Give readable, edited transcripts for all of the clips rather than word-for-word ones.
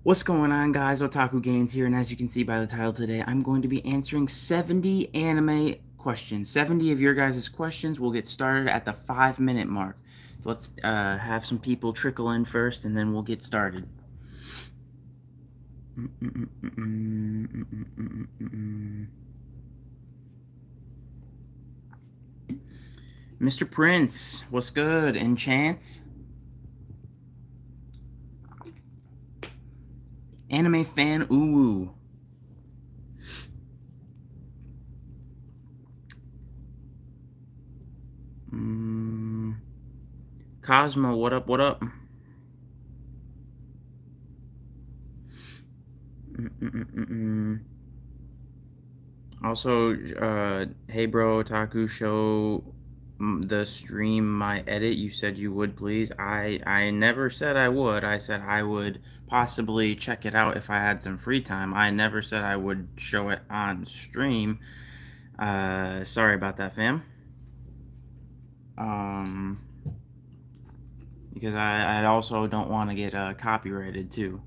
What's going on, guys? Otaku Gains here, and as you can see by the title today, I'm going to be answering 70 anime questions. 70 of your guys' questions. We'll get started at the 5-minute mark. So let's have some people trickle in first, and then we'll get started. Mr. Prince, what's good? Enchant? Anime fan Uwu. Cosmo, what up, what up? Also, hey bro, Otaku, show the stream my edit. You said you would, please. I never said I would. I said I would possibly check it out if I had some free time. I never said I would show it on stream. Sorry about that, fam. Because I also don't want to get copyrighted too.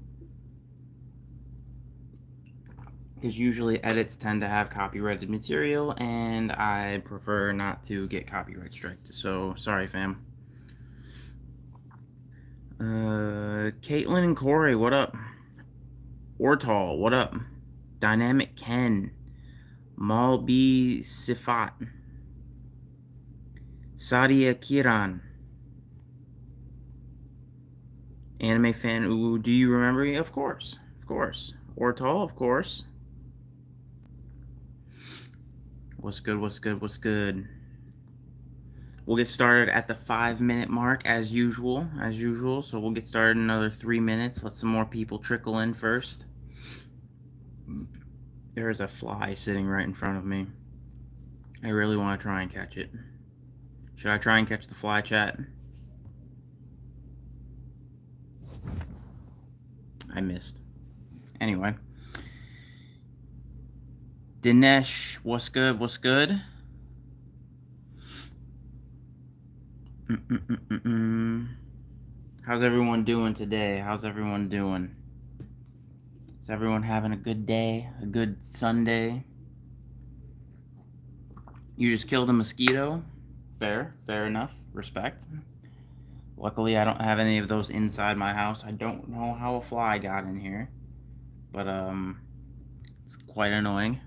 Because usually edits tend to have copyrighted material, and I prefer not to get copyright striked. So, sorry, fam. Caitlin and Corey, what up? Ortal, what up? Dynamic Ken. Malbi Sifat. Sadia Kiran. Anime fan, ooh, do you remember me? Of course. Of course. Ortal, of course. What's good, what's good, what's good? We'll get started at the 5-minute mark as usual. So we'll get started in another 3 minutes. Let some more people trickle in first. There is a fly sitting right in front of me. I really want to try and catch it. Should I try and catch the fly, chat? I missed. Anyway. Dinesh, what's good? What's good? How's everyone doing today? How's everyone doing? Is everyone having a good day? A good Sunday? You just killed a mosquito? Fair enough. Respect. Luckily, I don't have any of those inside my house. I don't know how a fly got in here, but it's quite annoying.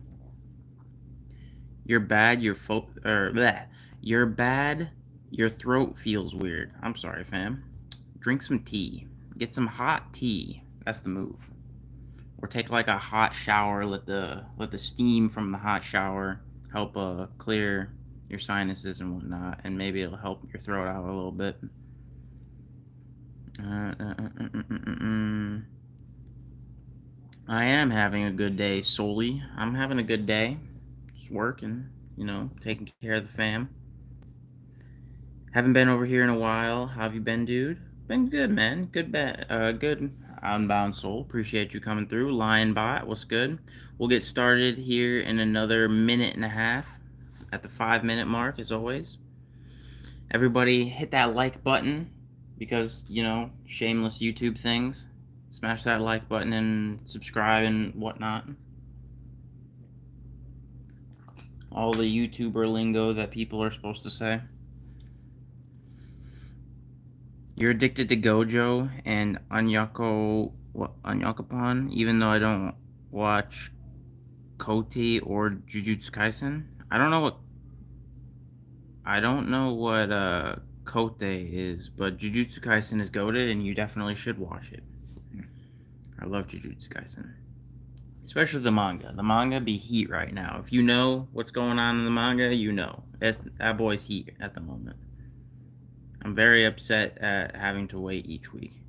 You're bad. You're bad. Your throat feels weird. I'm sorry, fam. Drink some tea. Get some hot tea. That's the move. Or take like a hot shower. Let the steam from the hot shower help clear your sinuses and whatnot, and maybe it'll help your throat out a little bit. I am having a good day, Soli. I'm having a good day. Just working, taking care of the fam. Haven't been over here in a while. How have you been, dude? Been good, man. Good, good. Unbound Soul. Appreciate you coming through. Lionbot, what's good? We'll get started here in another minute and a half at the 5-minute mark, as always. Everybody hit that like button because, shameless YouTube things. Smash that like button and subscribe and whatnot. All the YouTuber lingo that people are supposed to say. You're addicted to Gojo and Anyakapon, even though I don't watch Kote or Jujutsu Kaisen. I don't know what Kote is, but Jujutsu Kaisen is goated, and you definitely should watch it. I love Jujutsu Kaisen, especially the manga. The manga be heat right now. If you know what's going on in the manga, you know that boy's heat at the moment. I'm very upset at having to wait each week.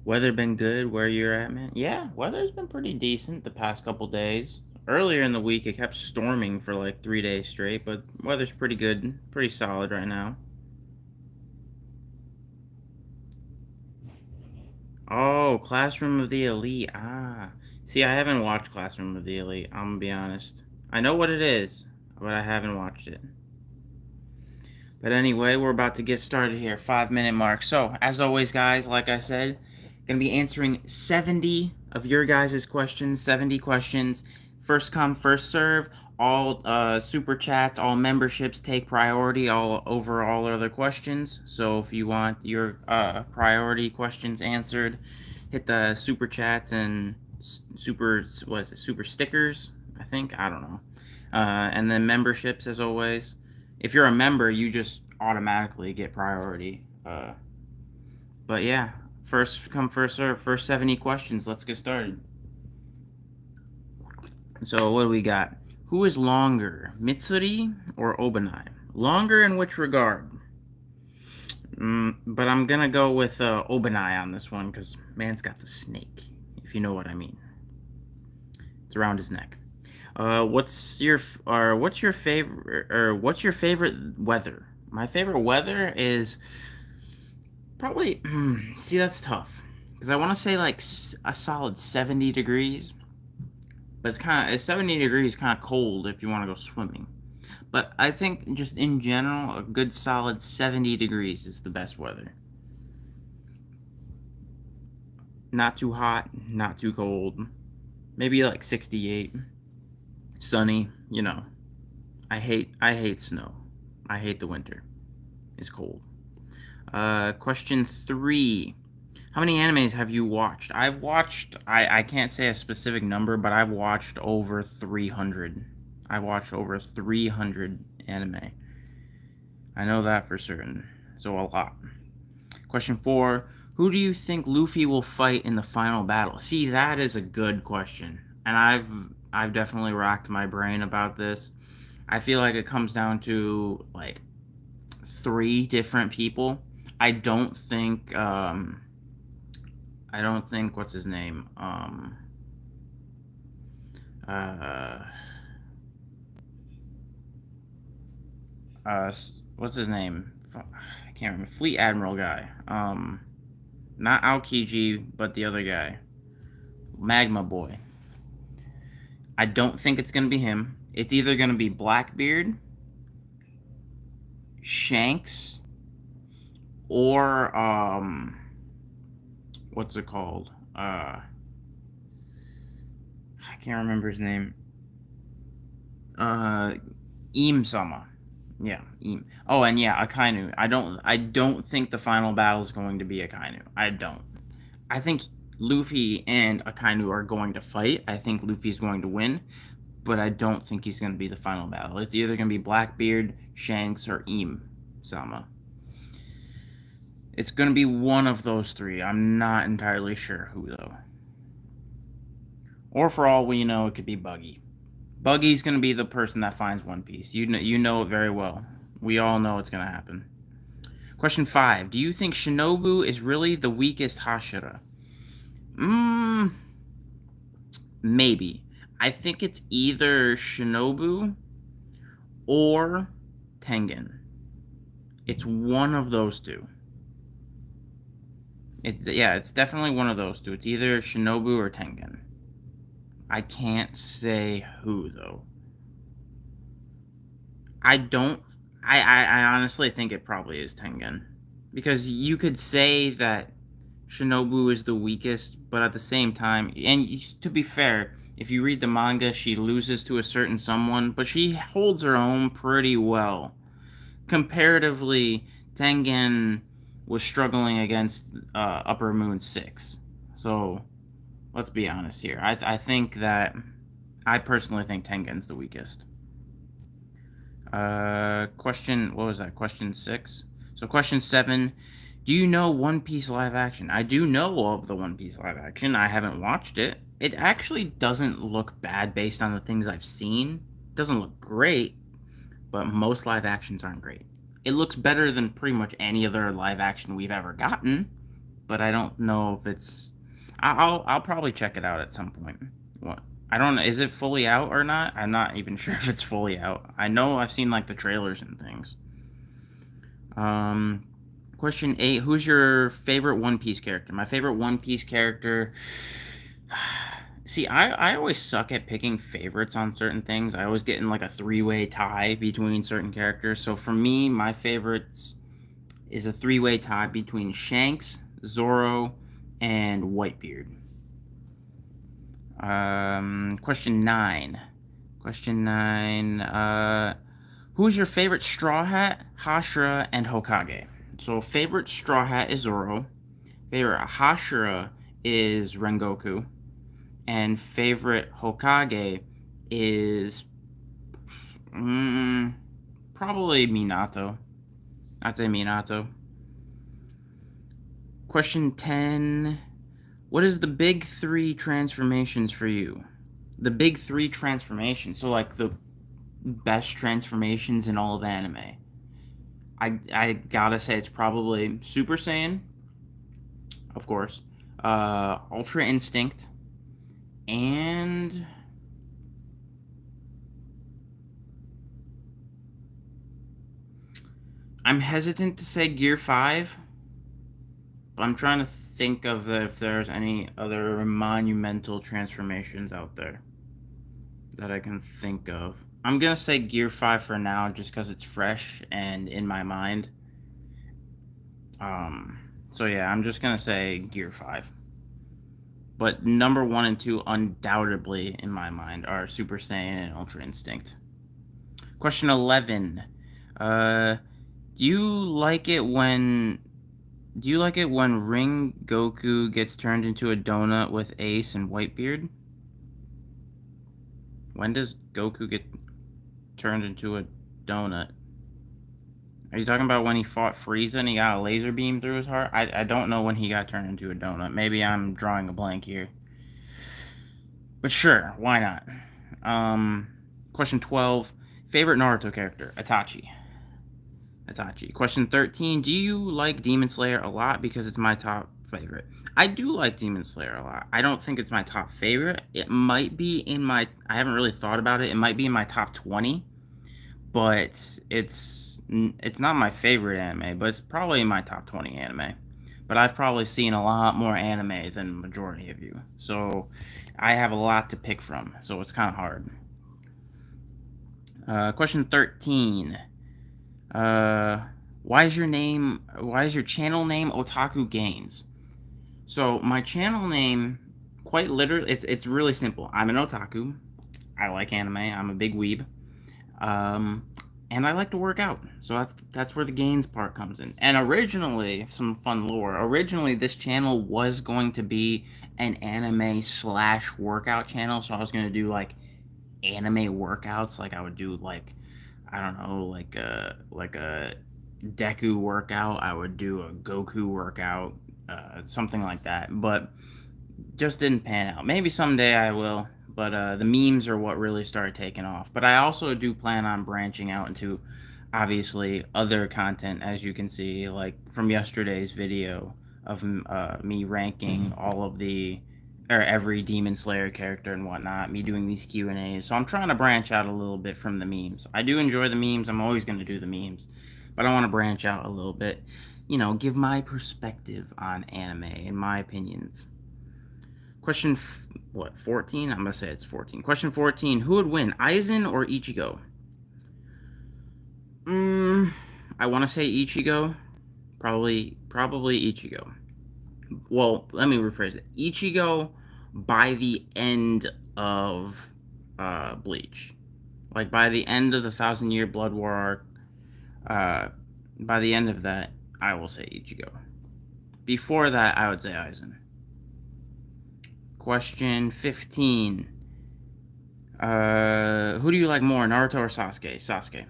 Weather been good where you're at, man? Yeah, weather's been pretty decent the past couple days. Earlier in the week, it kept storming for like 3 days straight, but weather's pretty good, pretty solid right now. Oh, Classroom of the Elite. Ah. See, I haven't watched Classroom of the Elite, I'm gonna be honest. I know what it is, but I haven't watched it. But anyway, we're about to get started here. 5-minute mark. So, as always, guys, like I said, Gonna be answering 70 of your guys' questions, 70 questions. First come, first serve. All super chats, all memberships take priority all over all other questions. So if you want your priority questions answered, hit the super chats and super super stickers. I think, I don't know. And then memberships, as always. If you're a member, you just automatically get priority. But yeah, first come, first serve. First 70 questions. Let's get started. So what do we got? Who is longer, Mitsuri or Obanai? Longer in which regard? But I'm gonna go with Obanai on this one because man's got the snake, if you know what I mean. It's around his neck. What's your favorite weather? My favorite weather is probably see, that's tough because I want to say like a solid 70 degrees, but it's 70 degrees kind of cold if you want to go swimming. But I think just in general, a good solid 70 degrees is the best weather. Not too hot, not too cold. Maybe like 68. Sunny, you know. I hate snow. I hate the winter. It's cold. Question 3. How many animes have you watched? I've watched, I can't say a specific number, but I've watched over 300. I watched over 300 anime. I know that for certain. So a lot. Question 4. Who do you think Luffy will fight in the final battle? See, that is a good question. And I've definitely racked my brain about this. I feel like it comes down to like 3 different people. I don't think what's his name? What's his name? I can't remember. Fleet Admiral guy. Not Aokiji, but the other guy. Magma Boy. I don't think it's gonna be him. It's either gonna be Blackbeard, Shanks, or what's it called? I can't remember his name. Im-sama. Yeah, Im. Oh, and yeah, Akainu. I don't think the final battle is going to be Akainu. I don't. I think Luffy and Akainu are going to fight. I think Luffy's going to win, but I don't think he's going to be the final battle. It's either going to be Blackbeard, Shanks, or Im-sama. It's going to be one of those 3. I'm not entirely sure who, though. Or for all we know, it could be Buggy. Buggy's going to be the person that finds One Piece. You know it very well. We all know it's going to happen. Question 5. Do you think Shinobu is really the weakest Hashira? Maybe. I think it's either Shinobu or Tengen. It's one of those 2. It's definitely one of those 2. It's either Shinobu or Tengen. I can't say who, though. I honestly think it probably is Tengen. Because you could say that Shinobu is the weakest, but at the same time, and to be fair, if you read the manga, she loses to a certain someone, but she holds her own pretty well. Comparatively, Tengen was struggling against Upper Moon 6. So, let's be honest here. I think that, I personally think Tengen's the weakest. Question, what was that? Question 6? So question 7, do you know One Piece live action? I do know of the One Piece live action. I haven't watched it. It actually doesn't look bad based on the things I've seen. It doesn't look great, but most live actions aren't great. It looks better than pretty much any other live action we've ever gotten, but I don't know if it's... I'll probably check it out at some point. What? I don't know. Is it fully out or not? I'm not even sure if it's fully out. I know I've seen like the trailers and things. Question 8. Who's your favorite One Piece character? My favorite One Piece character... See, I always suck at picking favorites on certain things. I always get in like a 3-way tie between certain characters. So for me, my favorites is a 3-way tie between Shanks, Zoro, and Whitebeard. Question 9. Question 9. Who is your favorite Straw Hat, Hashira, and Hokage? So favorite Straw Hat is Zoro. Favorite Hashira is Rengoku. And favorite Hokage is probably Minato. I'd say Minato. Question 10. What is the big 3 transformations for you? The big 3 transformations. So, like, the best transformations in all of anime. I gotta say it's probably Super Saiyan, of course, Ultra Instinct, and I'm hesitant to say Gear 5, but I'm trying to think of if there's any other monumental transformations out there that I can think of. I'm gonna say Gear 5 for now, just because it's fresh and in my mind. So yeah, I'm just gonna say Gear 5. But number 1 and 2, undoubtedly, in my mind, are Super Saiyan and Ultra Instinct. Question 11. Do you like it when Ring Goku gets turned into a donut with Ace and Whitebeard? When does Goku get turned into a donut? Are you talking about when he fought Frieza and he got a laser beam through his heart? I don't know when he got turned into a donut. Maybe I'm drawing a blank here. But sure, why not? Question 12. Favorite Naruto character? Itachi. Question 13. Do you like Demon Slayer a lot? Because it's my top favorite. I do like Demon Slayer a lot. I don't think it's my top favorite. It might be in my... I haven't really thought about it. It might be in my top 20. But it's not my favorite anime. But it's probably in my top 20 anime. But I've probably seen a lot more anime than the majority of you. So I have a lot to pick from. So it's kind of hard. Question 13. Why is your channel name Otaku Gains? So my channel name, quite literally, it's really simple. I'm an otaku. I like anime. I'm a big weeb. And I like to work out. So that's where the gains part comes in. And originally, some fun lore. Originally, this channel was going to be an anime / workout channel. So I was going to do like anime workouts. Like I would do like, I don't know, like a Deku workout. I would do a Goku workout, something like that. But just didn't pan out. Maybe someday I will. But the memes are what really started taking off. But I also do plan on branching out into, obviously, other content, as you can see, like from yesterday's video of me ranking all of every Demon Slayer character and whatnot, me doing these Q&As. So I'm trying to branch out a little bit from the memes. I do enjoy the memes. I'm always going to do the memes. But I want to branch out a little bit. You know, give my perspective on anime and my opinions. Question, 14? I'm going to say it's 14. Question 14. Who would win, Aizen or Ichigo? I want to say Ichigo. Probably Ichigo. Well, let me rephrase it. Ichigo by the end of Bleach. Like, by the end of the 1,000-Year Blood War arc, by the end of that, I will say Ichigo. Before that, I would say Aizen. Question 15. Who do you like more, Naruto or Sasuke? Sasuke.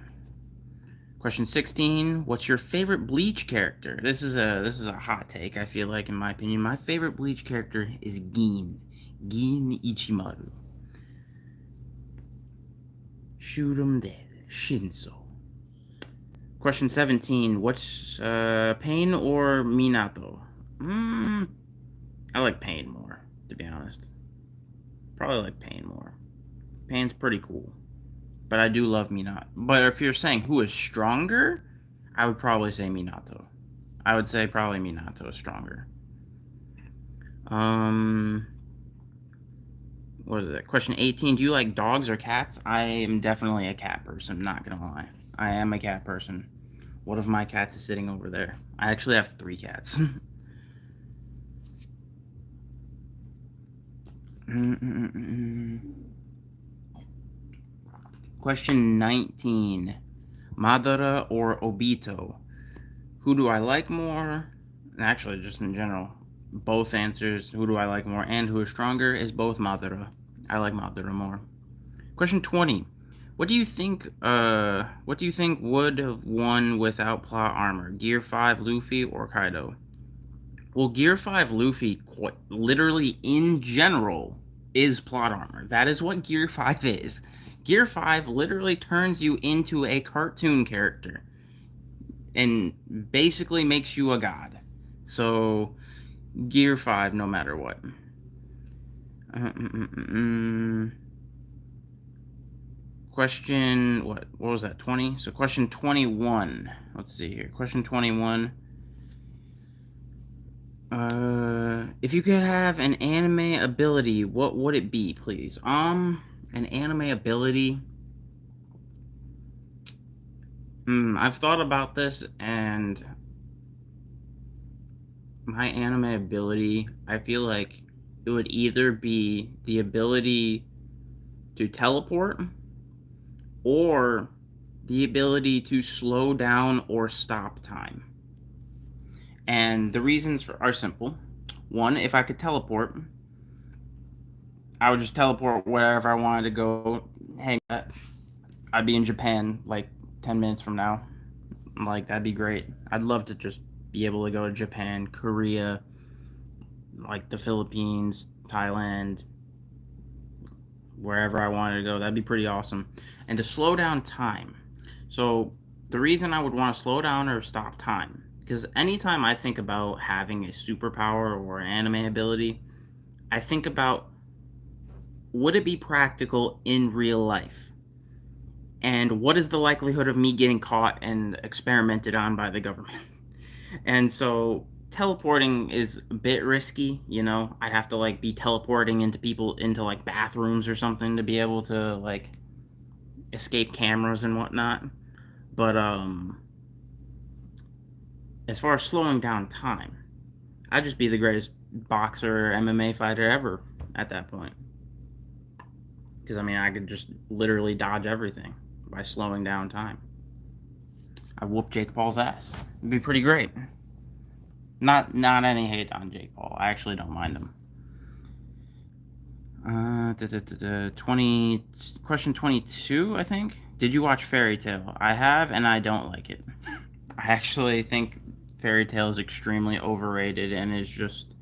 Question 16. What's your favorite Bleach character? This is a hot take, I feel like, in my opinion. My favorite Bleach character is Gin. Gin Ichimaru. Shoot 'em dead. Shinso. Question 17. What's Pain or Minato? I like Pain more, to be honest. Probably like Pain more. Pain's pretty cool. But I do love Minato. But if you're saying who is stronger, I would probably say Minato. I would say probably Minato is stronger. What is it? Question 18. Do you like dogs or cats? I am definitely a cat person, not gonna lie. I am a cat person. One of my cats is sitting over there. I actually have 3 cats. Question 19. Madara or Obito? Who do I like more? Actually, just in general, both answers. Who do I like more and who is stronger is both Madara. I like Madara more. Question 20. What do you think would have won without plot armor? Gear 5 Luffy or Kaido? Well, Gear 5 Luffy, quite literally in general, is plot armor. That is what Gear 5 is. Gear 5 literally turns you into a cartoon character and basically makes you a god. So, Gear 5 no matter what. Question, what was that, 20? So question 21. Let's see here. Question 21. If you could have an anime ability, what would it be, please? An anime ability. I've thought about this, and my anime ability, I feel like it would either be the ability to teleport or the ability to slow down or stop time. And the reasons are simple. One, if I could teleport, I would just teleport wherever I wanted to go. Hang out. I'd be in Japan like 10 minutes from now. Like, that'd be great. I'd love to just be able to go to Japan, Korea, like the Philippines, Thailand, wherever I wanted to go. That'd be pretty awesome. And to slow down time. So the reason I would want to slow down or stop time, because anytime I think about having a superpower or an anime ability, I think about, would it be practical in real life? And what is the likelihood of me getting caught and experimented on by the government? And so teleporting is a bit risky, you know. I'd have to like be teleporting into people into like bathrooms or something to be able to like escape cameras and whatnot. But as far as slowing down time, I'd just be the greatest boxer, MMA fighter ever at that point. Because I mean, I could just literally dodge everything by slowing down time. I whoop Jake Paul's ass. It'd be pretty great. Not any hate on Jake Paul. I actually don't mind him. 20 question 22, I think. Did you watch Fairy Tail? I have, and I don't like it. I actually think Fairy Tail is extremely overrated and is just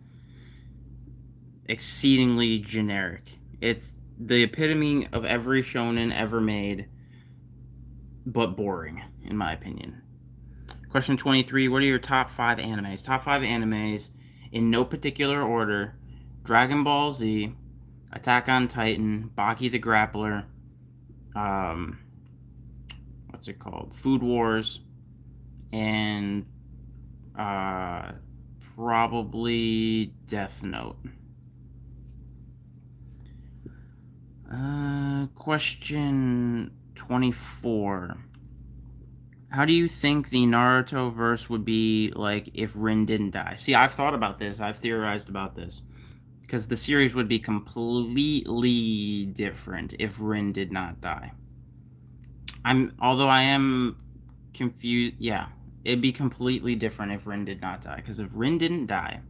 exceedingly generic. It's the epitome of every shonen ever made, but boring, in my opinion. Question 23. What are your top 5 animes? Top 5 animes, in no particular order: Dragon Ball Z, Attack on Titan, Baki the Grappler, what's it called? Food Wars, and probably Death Note. Question 24. How do you think the Naruto verse would be like if Rin didn't die? See, I've thought about this. I've theorized about this. Because the series would be completely different if Rin did not die. Although I am confused. Yeah, it'd be completely different if Rin did not die. Because if Rin didn't die,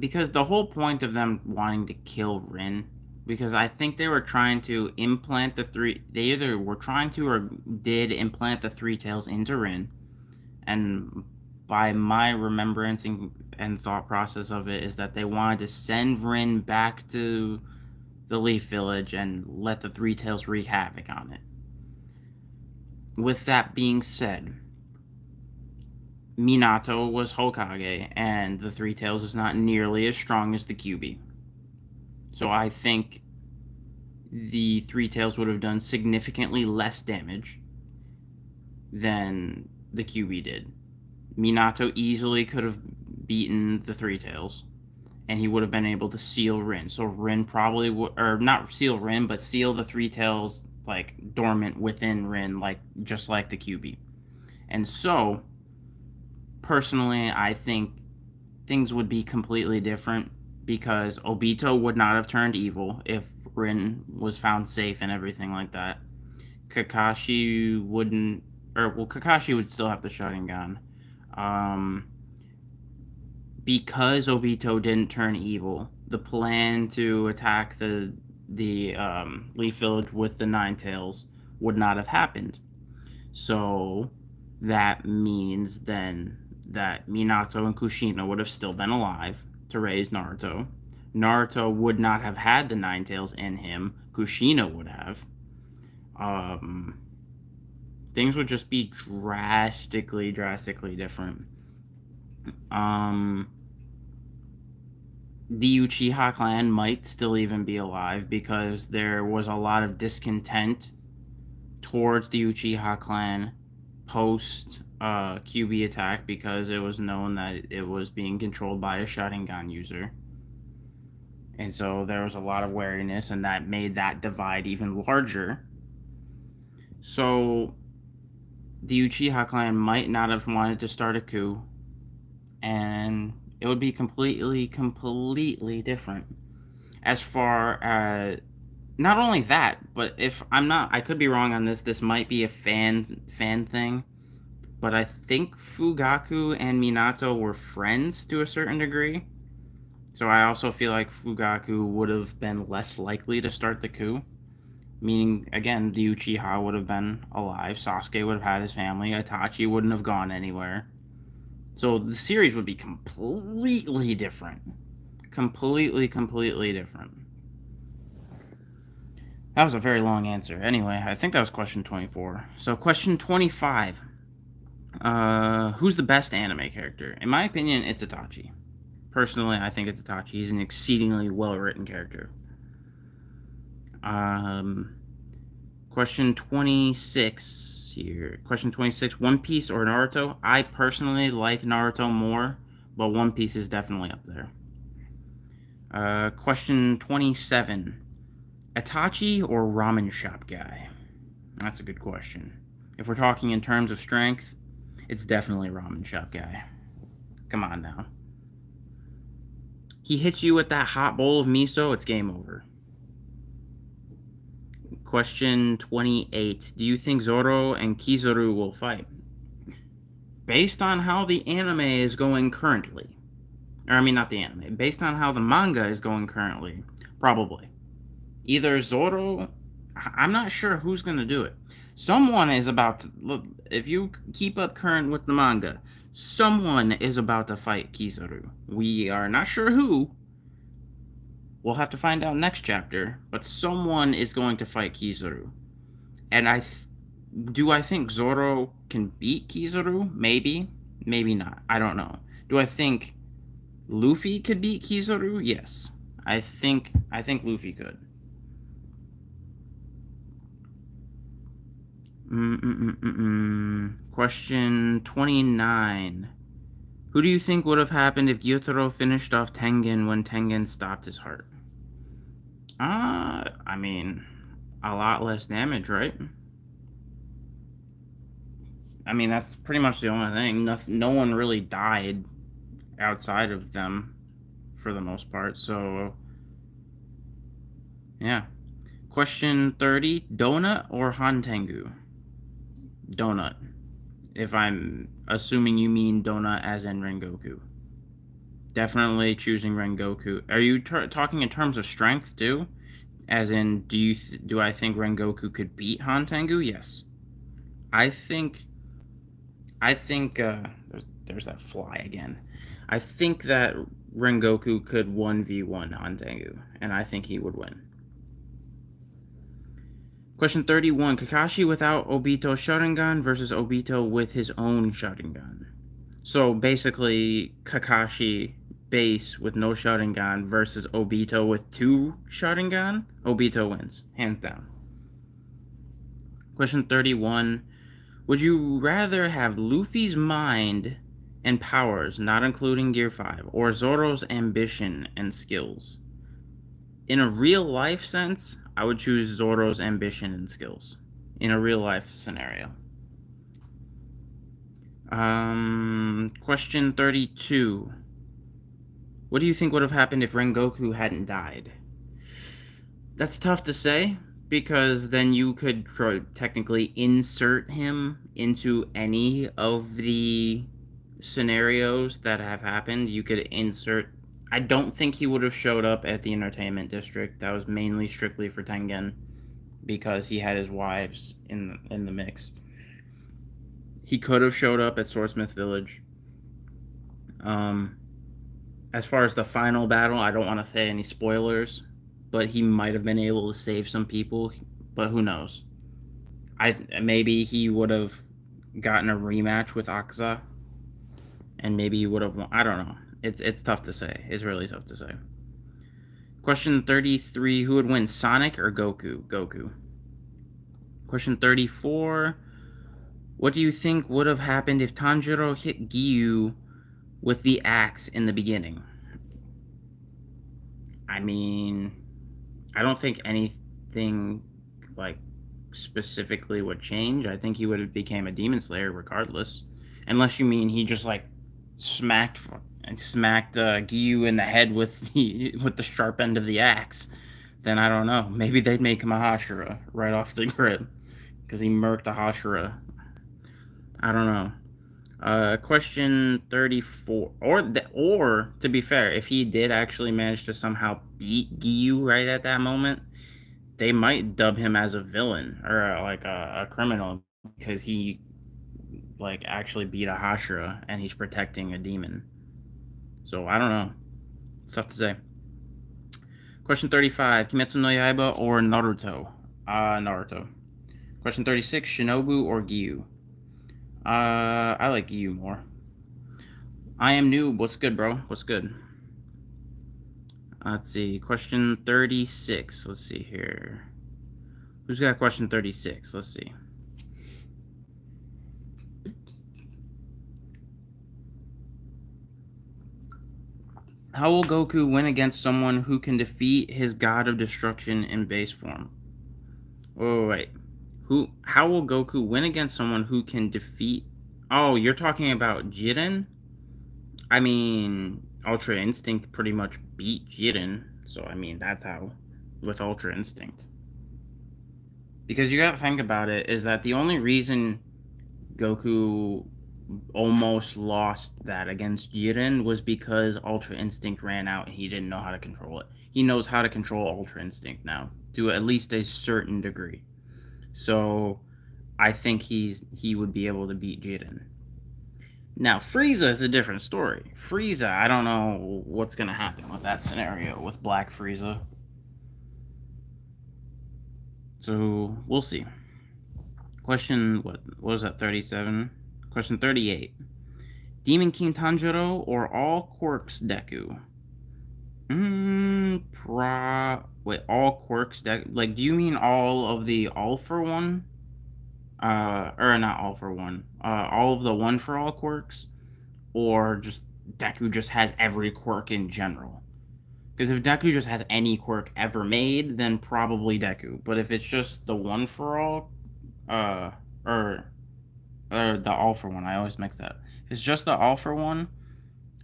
because the whole point of them wanting to kill Rin, because I think they were trying to implant they either were trying to or did implant the Three Tails into Rin, and by my remembrance and thought process of it is that they wanted to send Rin back to the Leaf Village and let the Three Tails wreak havoc on it. With that being said, Minato was Hokage, and the Three Tails is not nearly as strong as the Kyuubi. So I think the Three Tails would have done significantly less damage than the Kyuubi did. Minato easily could have beaten the Three Tails, and he would have been able to seal Rin. So Rin probably would, or not seal Rin, but seal the Three Tails like dormant within Rin, like just like the Kyuubi. And so, personally, I think things would be completely different because Obito would not have turned evil if Rin was found safe and everything like that. Kakashi wouldn't, or well, Kakashi would still have the Sharingan. Um, because Obito didn't turn evil, the plan to attack the Leaf Village with the Nine Tails would not have happened. So that means then that Minato and Kushina would have still been alive to raise Naruto. Naruto would not have had the Nine Tails in him. Kushina would have. Things would just be drastically different. The Uchiha clan might still even be alive because there was a lot of discontent towards the Uchiha clan post QB attack because it was known that it was being controlled by a Sharingan user. And so there was a lot of wariness, and that made that divide even larger. So the Uchiha clan might not have wanted to start a coup, and it would be completely different. As far as not only that, but if I'm not, I could be wrong on this. This might be a fan thing, but I think Fugaku and Minato were friends to a certain degree. So I also feel like Fugaku would have been less likely to start the coup. Meaning, again, the Uchiha would have been alive. Sasuke would have had his family. Itachi wouldn't have gone anywhere. So the series would be completely different. Completely different. That was a very long answer. Anyway, I think that was question 24. So question 25. Who's the best anime character? In my opinion, it's Itachi. Personally, I think it's Itachi. He's an exceedingly well-written character. Question 26 here. Question 26. One Piece or Naruto? I personally like Naruto more, but One Piece is definitely up there. Question 27. Itachi or ramen shop guy? That's a good question. If we're talking in terms of strength, it's definitely ramen shop guy. Come on now. He hits you with that hot bowl of miso, it's game over. Question 28. Do you think Zoro and Kizaru will fight? Based on how the anime is going currently, or I mean not the anime, based on how the manga is going currently, probably. Either Zoro, I'm not sure who's going to do it. Someone is about to, look, if you keep up current with the manga, someone is about to fight Kizaru. We are not sure who. We'll have to find out next chapter, but someone is going to fight Kizaru. And do I think Zoro can beat Kizaru? Maybe. Maybe not. I don't know. Do I think Luffy could beat Kizaru? Yes. I think Luffy could. Question 29. Who do you think would have happened if Gyutaro finished off Tengen when Tengen stopped his heart? I mean, a lot less damage, right? I mean, that's pretty much the only thing. No one really died outside of them for the most part, so yeah. Question 30. Donut or Hantengu? Donut. If I'm assuming you mean donut as in Rengoku. Definitely choosing Rengoku. Are you talking in terms of strength too? As in, do I think Rengoku could beat Hantengu? Yes. I think there's that fly again. I think that Rengoku could 1v1 Hantengu, and I think he would win. Question 31. Kakashi without Obito Sharingan versus Obito with his own Sharingan. So basically, Kakashi base with no Sharingan versus Obito with 2 Sharingan. Obito wins, hands down. Question 31. Would you rather have Luffy's mind and powers, not including Gear 5, or Zoro's ambition and skills? In a real life sense, I would choose Zoro's ambition and skills. In a real life scenario. Question 32. What do you think would have happened if Rengoku hadn't died? That's tough to say because then you could technically insert him into any of the scenarios that have happened. You could insert. I don't think he would have showed up at the entertainment district. That was mainly strictly for Tengen because he had his wives in the mix. He could have showed up at Swordsmith Village. As far as the final battle, I don't want to say any spoilers, but he might have been able to save some people, but who knows? Maybe he would have gotten a rematch with Akaza, and maybe he would have won. I don't know. It's tough to say. It's really tough to say. Question 33: Who would win, Sonic or Goku? Goku. Question 34: What do you think would have happened if Tanjiro hit Giyu with the axe in the beginning? I mean, I don't think anything like specifically would change. I think he would have became a Demon Slayer regardless, unless you mean he just like smacked Giyu in the head with the sharp end of the axe. Then I don't know. Maybe they'd make him a Hashira right off the rip because he murked a Hashira. I don't know. Question 34. Or to be fair, if he did actually manage to somehow beat Giyu right at that moment, they might dub him as a villain or like a criminal because he like actually beat a Hashira and he's protecting a demon. So I don't know. It's tough to say. Question 35: Kimetsu no Yaiba or Naruto? Naruto. Question 36: Shinobu or Giyu? I like Giyu more. I am noob. What's good, bro? What's good? Let's see. Question 36. Let's see here. Who's got question 36? Let's see. How will Goku win against someone who can defeat his god of destruction in base form? Oh, wait. How will Goku win against someone who can defeat... Oh, you're talking about Jiren? I mean, Ultra Instinct pretty much beat Jiren. So, I mean, that's how. With Ultra Instinct. Because you gotta think about it, is that the only reason Goku almost lost that against Jiren was because Ultra Instinct ran out and he didn't know how to control it. He knows how to control Ultra Instinct now, to at least a certain degree. So I think he would be able to beat Jiren. Now, Frieza is a different story. Frieza, I don't know what's going to happen with that scenario with Black Frieza. So, we'll see. Question, what was that, 37? Question 38. Demon King Tanjiro or all Quirks Deku? Wait, all Quirks Deku? Like, do you mean all of the All for One? Or not All for One. All of the One for All quirks? Or just Deku just has every quirk in general? Because if Deku just has any quirk ever made, then probably Deku. But if it's just the One for All, or the All for One, I always mix that. If it's just the All for One,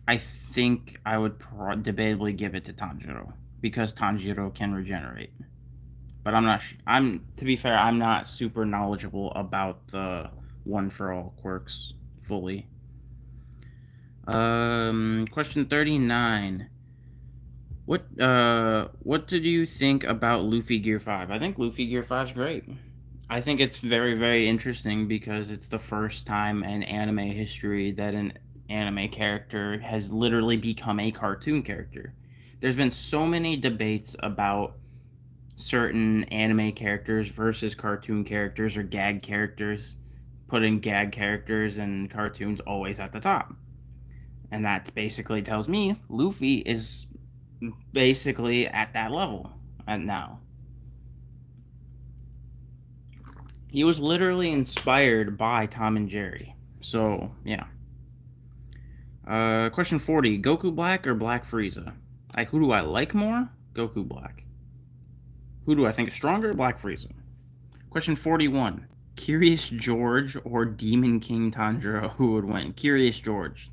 I think I would debatably give it to Tanjiro because Tanjiro can regenerate. But I'm not. To be fair, I'm not super knowledgeable about the One for All quirks fully. Question 39. What did you think about Luffy Gear 5? I think Luffy Gear 5 is great. I think it's very, very interesting because it's the first time in anime history that an anime character has literally become a cartoon character. There's been so many debates about certain anime characters versus cartoon characters or gag characters, putting gag characters and cartoons always at the top. And that basically tells me Luffy is basically at that level and now. He was literally inspired by Tom and Jerry. So, yeah. Question 40. Goku Black or Black Frieza? Like, who do I like more? Goku Black. Who do I think is stronger? Black Frieza. Question 41. Curious George or Demon King Tanjiro? Who would win? Curious George.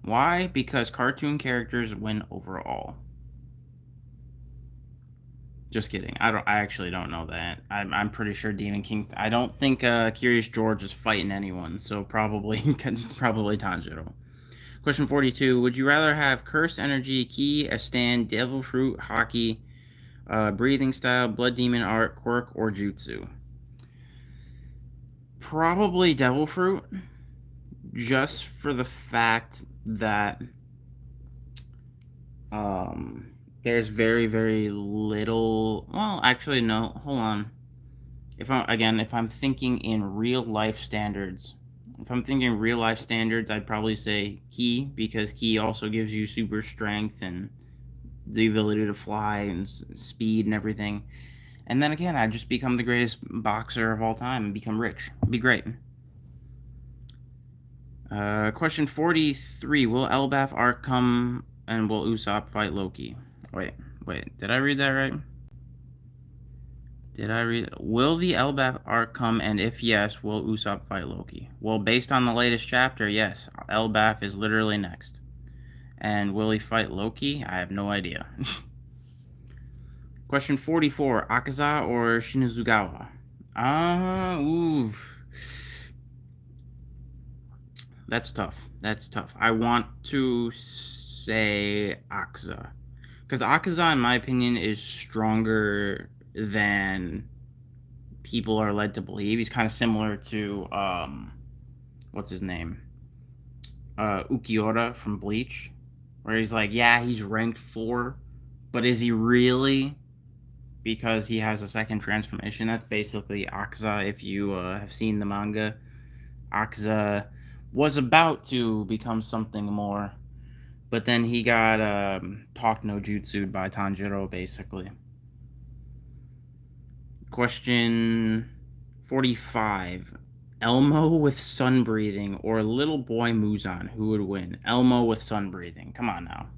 Why? Because cartoon characters win overall. Just kidding. I actually don't know that. I'm pretty sure Demon King. I don't think Curious George is fighting anyone, so probably probably Tanjiro. Question 42. Would you rather have Cursed Energy, Ki, a stand, Devil Fruit, Hockey, Breathing Style, Blood Demon Art, Quirk, or Jutsu? Probably Devil Fruit, just for the fact that um, there's very, very little. Well, actually, no. Hold on. If I'm thinking in real life standards, I'd probably say Ki, because Ki also gives you super strength and the ability to fly and speed and everything. And then again, I'd just become the greatest boxer of all time and become rich. It'd be great. Question 43. Will Elbaf arc come and will Usopp fight Loki? Wait. Did I read that right? Will the Elbaf arc come, and if yes, will Usopp fight Loki? Well, based on the latest chapter, yes. Elbaf is literally next. And will he fight Loki? I have no idea. Question 44. Akaza or Shinazugawa? Ooh. That's tough. I want to say Akaza. Because Akaza, in my opinion, is stronger than people are led to believe. He's kind of similar to, what's his name? Ukiura from Bleach. Where he's like, yeah, he's ranked 4, but is he really? Because he has a second transformation. That's basically Akaza. If you have seen the manga, Akaza was about to become something more, but then he got talk no jutsu'd by Tanjiro, basically. Question 45. Elmo with sun breathing or little boy Muzan, who would win? Elmo with sun breathing. Come on now.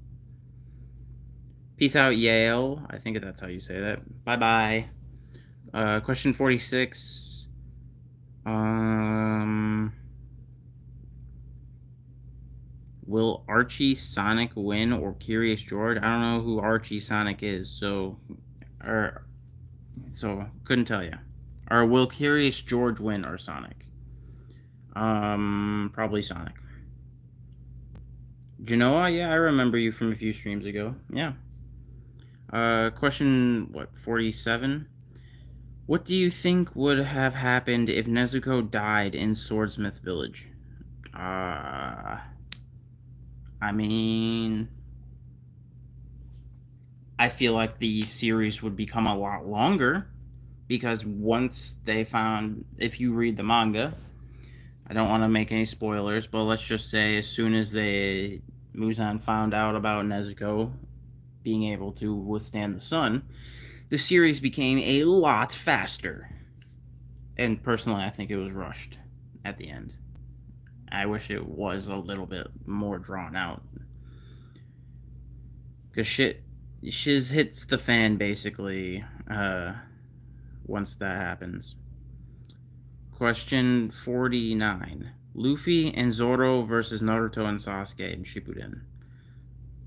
Peace out, Yale. I think that's how you say that. Bye-bye. Question 46. Will Archie Sonic win or Curious George? I don't know who Archie Sonic is, so couldn't tell you. Or will Curious George win or Sonic? Probably Sonic. Genoa, yeah, I remember you from a few streams ago. Yeah. Question 47? What do you think would have happened if Nezuko died in Swordsmith Village? I mean, I feel like the series would become a lot longer, because once they found, if you read the manga, I don't want to make any spoilers, but let's just say as soon as Muzan found out about Nezuko being able to withstand the sun, the series became a lot faster. And personally, I think it was rushed at the end. I wish it was a little bit more drawn out. Because shiz hits the fan, basically, once that happens. Question 49. Luffy and Zoro versus Naruto and Sasuke in Shippuden.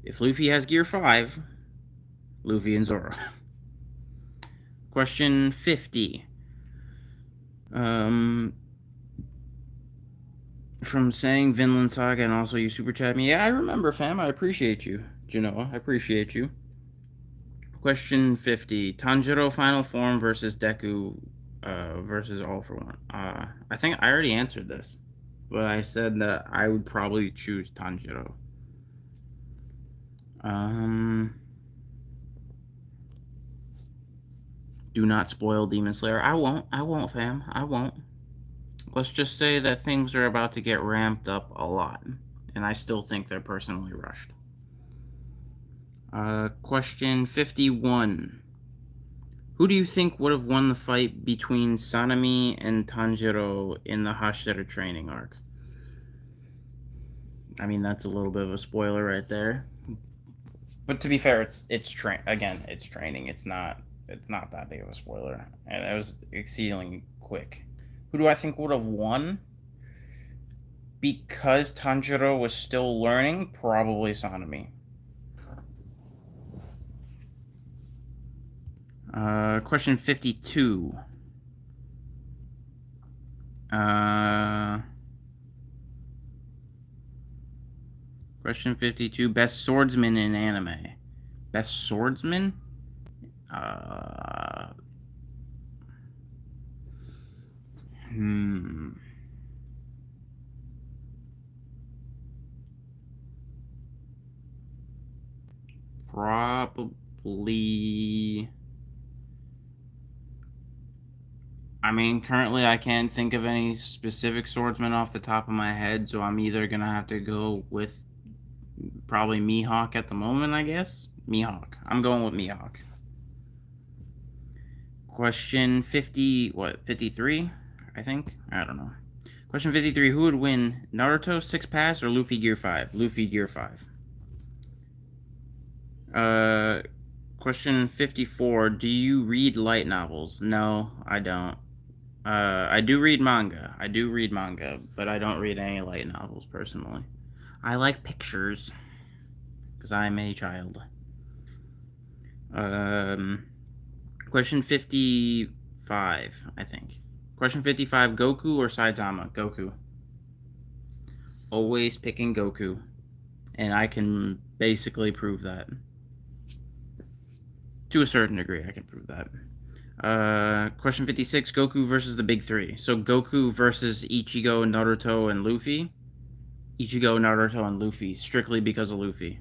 If Luffy has Gear 5, Luffy and Zoro. Question 50. From saying Vinland Saga, and also you super chat me. Yeah, I remember, fam. I appreciate you, Genoa. I appreciate you. Question 50. Tanjiro final form versus Deku versus All for One. I think I already answered this, but I said that I would probably choose Tanjiro. Do not spoil Demon Slayer. I won't, fam. I won't. Let's just say that things are about to get ramped up a lot, and I still think they're personally rushed. Question 51. Who do you think would have won the fight between Sanemi and Tanjiro in the Hashira training arc? I mean, that's a little bit of a spoiler right there. But to be fair, it's training. It's not that big of a spoiler, and it was exceedingly quick. Who do I think would have won? Because Tanjiro was still learning, probably Sanemi. Question 52. Question 52. Best swordsman in anime. Best swordsman? Uh, hmm. Probably. I mean, currently I can't think of any specific swordsman off the top of my head, so I'm either gonna have to go with probably Mihawk at the moment, I guess. Mihawk. I'm going with Mihawk. Question 50, what, 53? I think? I don't know. Question 53, who would win, Naruto 6 Pass or Luffy Gear 5? Luffy Gear 5. Question 54, do you read light novels? No, I don't. I do read manga. But I don't read any light novels personally. I like pictures because I'm a child. Question 55, I think. Question 55, Goku or Saitama? Goku. Always picking Goku. And I can basically prove that. To a certain degree, I can prove that. Question 56, Goku versus the Big Three. So Goku versus Ichigo, Naruto, and Luffy. Ichigo, Naruto, and Luffy, strictly because of Luffy.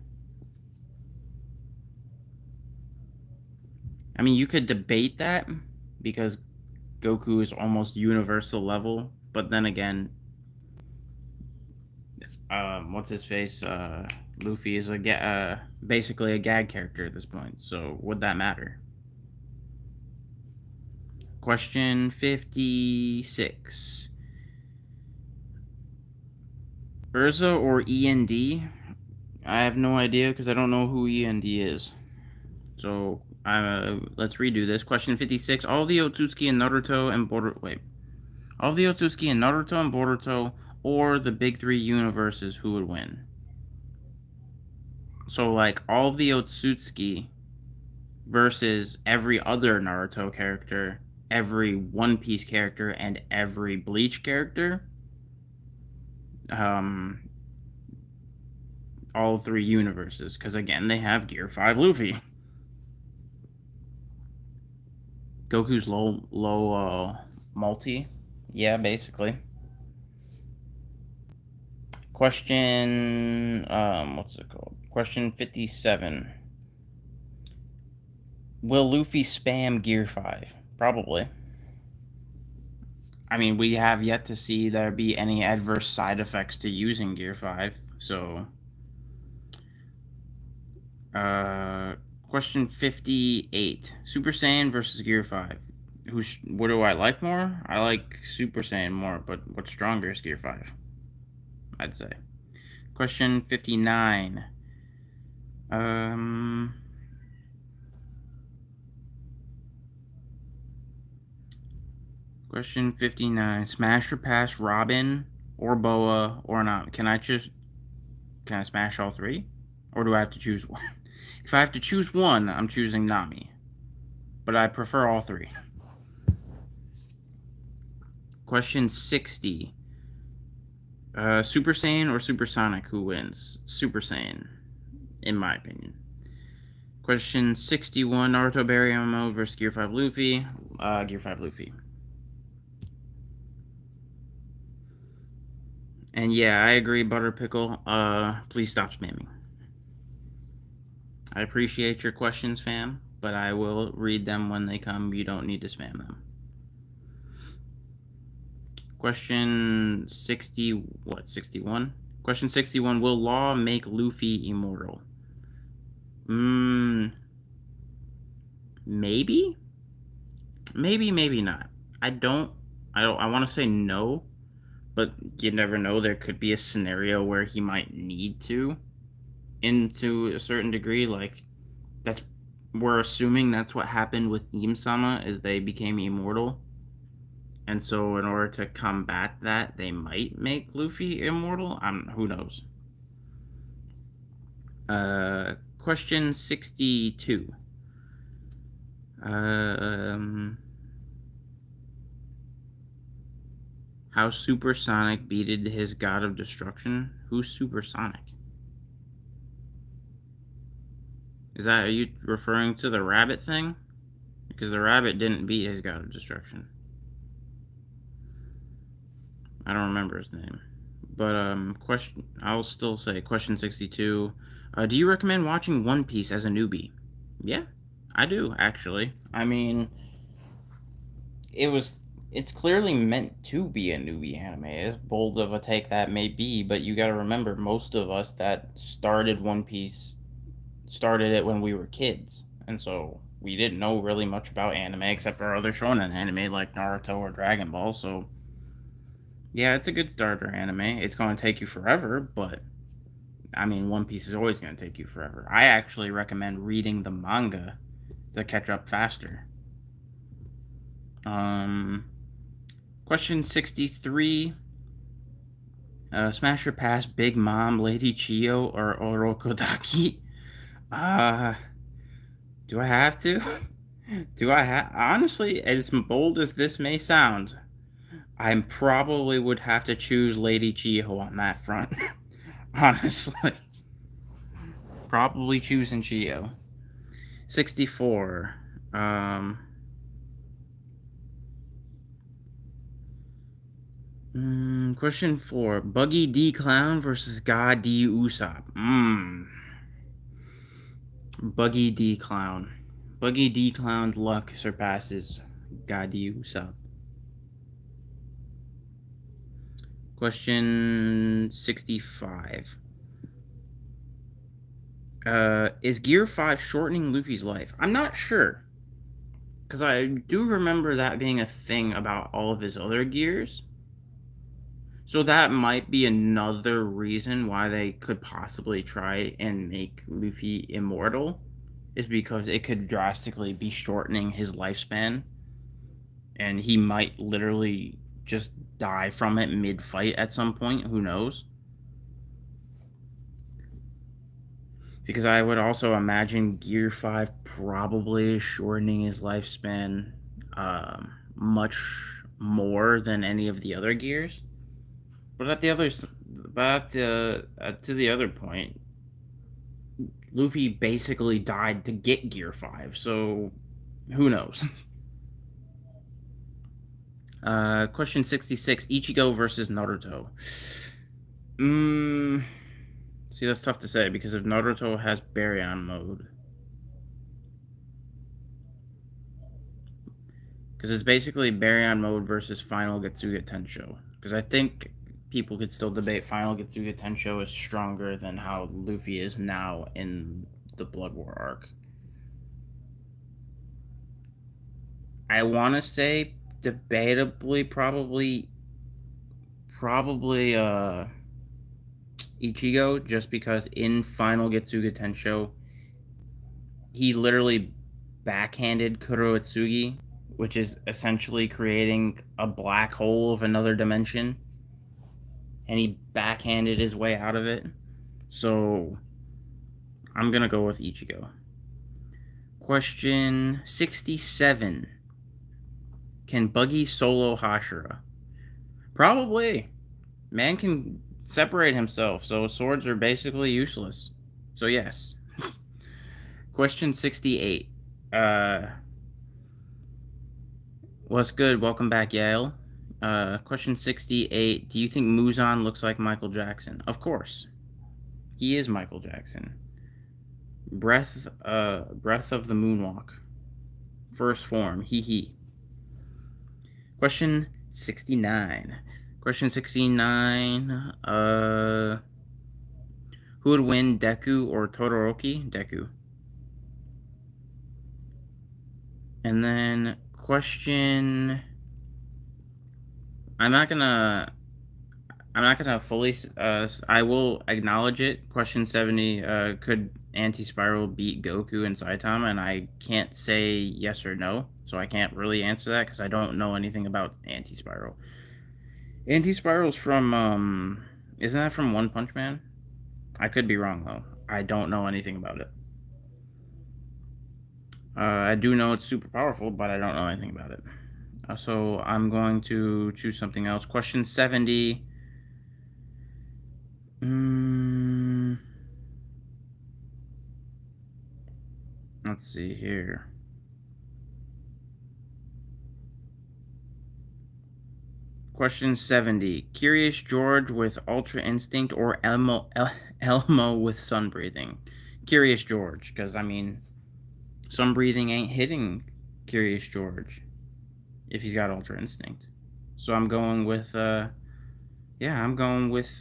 I mean, you could debate that, because Goku is almost universal level, but then again, what's his face? Luffy is basically a gag character at this point, so would that matter? Question 56. Urza or END? I have no idea because I don't know who END is. So, let's redo this. Question 56. All the Otsutsuki and Naruto and All the Otsutsuki and Boruto or the big three universes, who would win? So, like, all of the Otsutsuki versus every other Naruto character, every One Piece character, and every Bleach character. All three universes, because again, they have Gear 5 Luffy. Goku's low multi. Yeah, basically. Question, what's it called? Question 57. Will Luffy spam Gear 5? Probably. I mean, we have yet to see there be any adverse side effects to using Gear 5, so... Question 58. Super Saiyan versus Gear 5. What do I like more? I like Super Saiyan more, but what's stronger is Gear 5, I'd say. Question 59. Question 59. Smash or pass Robin or Boa or not? Can I smash all three? Or do I have to choose one? If I have to choose one, I'm choosing Nami. But I prefer all three. Question 60. Super Saiyan or Supersonic, who wins? Super Saiyan, in my opinion. Question 61. Naruto Berry MMO versus Gear 5 Luffy. Gear 5 Luffy. And yeah, I agree, Butter Pickle. Please stop spamming. I appreciate your questions, fam, but I will read them when they come. You don't need to spam them. Question 61? Question 61, will Law make Luffy immortal? Maybe? Maybe not. I want to say no, but you never know. There could be a scenario where he might need to, into a certain degree. Like, we're assuming that's what happened with Im-sama, is they became immortal. And so in order to combat that, they might make Luffy immortal. Who knows? Question 62. Um, how Supersonic beated his god of destruction? Who's Supersonic? Are you referring to the rabbit thing? Because the rabbit didn't beat his god of destruction. I don't remember his name. But I'll still say question 62. Do you recommend watching One Piece as a newbie? Yeah, I do actually. I mean, it was it's clearly meant to be a newbie anime, as bold of a take that may be, but you got to remember most of us that started One Piece started it when we were kids. And so we didn't know really much about anime except for other shonen anime like Naruto or Dragon Ball. So yeah, it's a good starter anime. It's going to take you forever, but I mean, One Piece is always going to take you forever. I actually recommend reading the manga to catch up faster. Question 63. Smash or pass Big Mom, Lady Chiyo, or Orokodaki? Do I have to? Honestly, as bold as this may sound, I probably would have to choose Lady Chiyo on that front. Honestly. Probably choosing Chiyo. 64. Question 4. Buggy D Clown versus God D Usopp. Buggy D Clown. Buggy D Clown's luck surpasses God D Usopp. Question 65. Is Gear 5 shortening Luffy's life? I'm not sure. Because I do remember that being a thing about all of his other gears. So that might be another reason why they could possibly try and make Luffy immortal, is because it could drastically be shortening his lifespan, and he might literally just die from it mid-fight at some point. Who knows? Because I would also imagine Gear 5 probably shortening his lifespan much more than any of the other gears. But at the other, to the other point, Luffy basically died to get Gear 5, so who knows? Question 66, Ichigo versus Naruto. See, that's tough to say, because if Naruto has Baryon mode, because it's basically Baryon mode versus Final Getsuga Tensho, because I think people could still debate Final Getsuga Tensho is stronger than how Luffy is now in the Blood War arc. I want to say debatably probably Ichigo, just because in Final Getsuga Tensho he literally backhanded Kuroitsugi, which is essentially creating a black hole of another dimension, and he backhanded his way out of it. So I'm gonna go with Ichigo. Question 67. Can Buggy solo Hashira? Probably. Man can separate himself, so swords are basically useless. So yes. Question 68. What's good? Welcome back, Yale. Question 68. Do you think Muzan looks like Michael Jackson? Of course. He is Michael Jackson. Breath of the Moonwalk. First form. Hee hee. Question 69. Question 69. Who would win, Deku or Todoroki? Deku. And then question... I'm not gonna... I'm not gonna fully. I will acknowledge it. Question 70. Could Anti-Spiral beat Goku and Saitama? And I can't say yes or no, so I can't really answer that because I don't know anything about Anti-Spiral. Anti-Spiral's from Isn't that from One Punch Man? I could be wrong though. I don't know anything about it. I do know it's super powerful, but I don't know anything about it. So I'm going to choose something else. Question 70. Mm, let's see here. Question 70. Curious George with Ultra Instinct or Elmo with Sun Breathing? Curious George, because, I mean, Sun Breathing ain't hitting Curious George if he's got Ultra Instinct. So I'm going with, I'm going with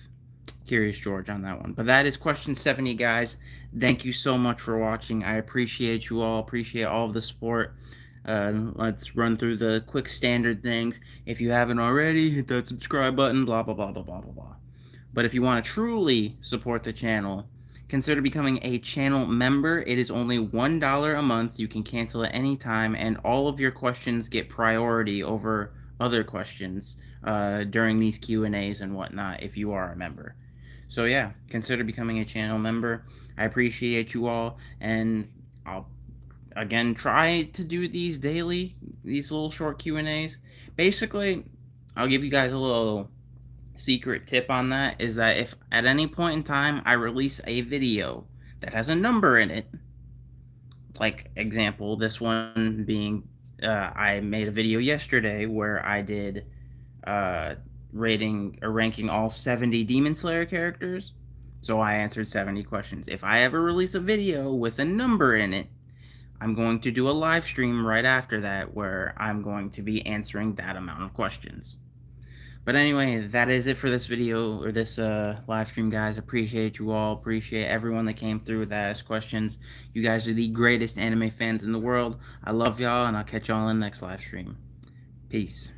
Curious George on that one. But that is question 70, guys. Thank you so much for watching. I appreciate you all. Appreciate all of the support. Let's run through the quick standard things. If you haven't already, hit that subscribe button, blah, blah, blah, blah, blah, blah, blah. But if you want to truly support the channel, consider becoming a channel member. It is only $1 a month. You can cancel at any time, and all of your questions get priority over other questions during these Q&As and whatnot if you are a member. So yeah, consider becoming a channel member. I appreciate you all, and I'll again try to do these daily, these little short Q&As. Basically, I'll give you guys a little secret tip on that, is that if at any point in time I release a video that has a number in it, like example, this one being, I made a video yesterday where I did ranking all 70 Demon Slayer characters. So I answered 70 questions. If I ever release a video with a number in it, I'm going to do a live stream right after that where I'm going to be answering that amount of questions. But anyway, that is it for this video, or this live stream, guys. Appreciate you all. Appreciate everyone that came through that asked questions. You guys are the greatest anime fans in the world. I love y'all, and I'll catch y'all in the next live stream. Peace.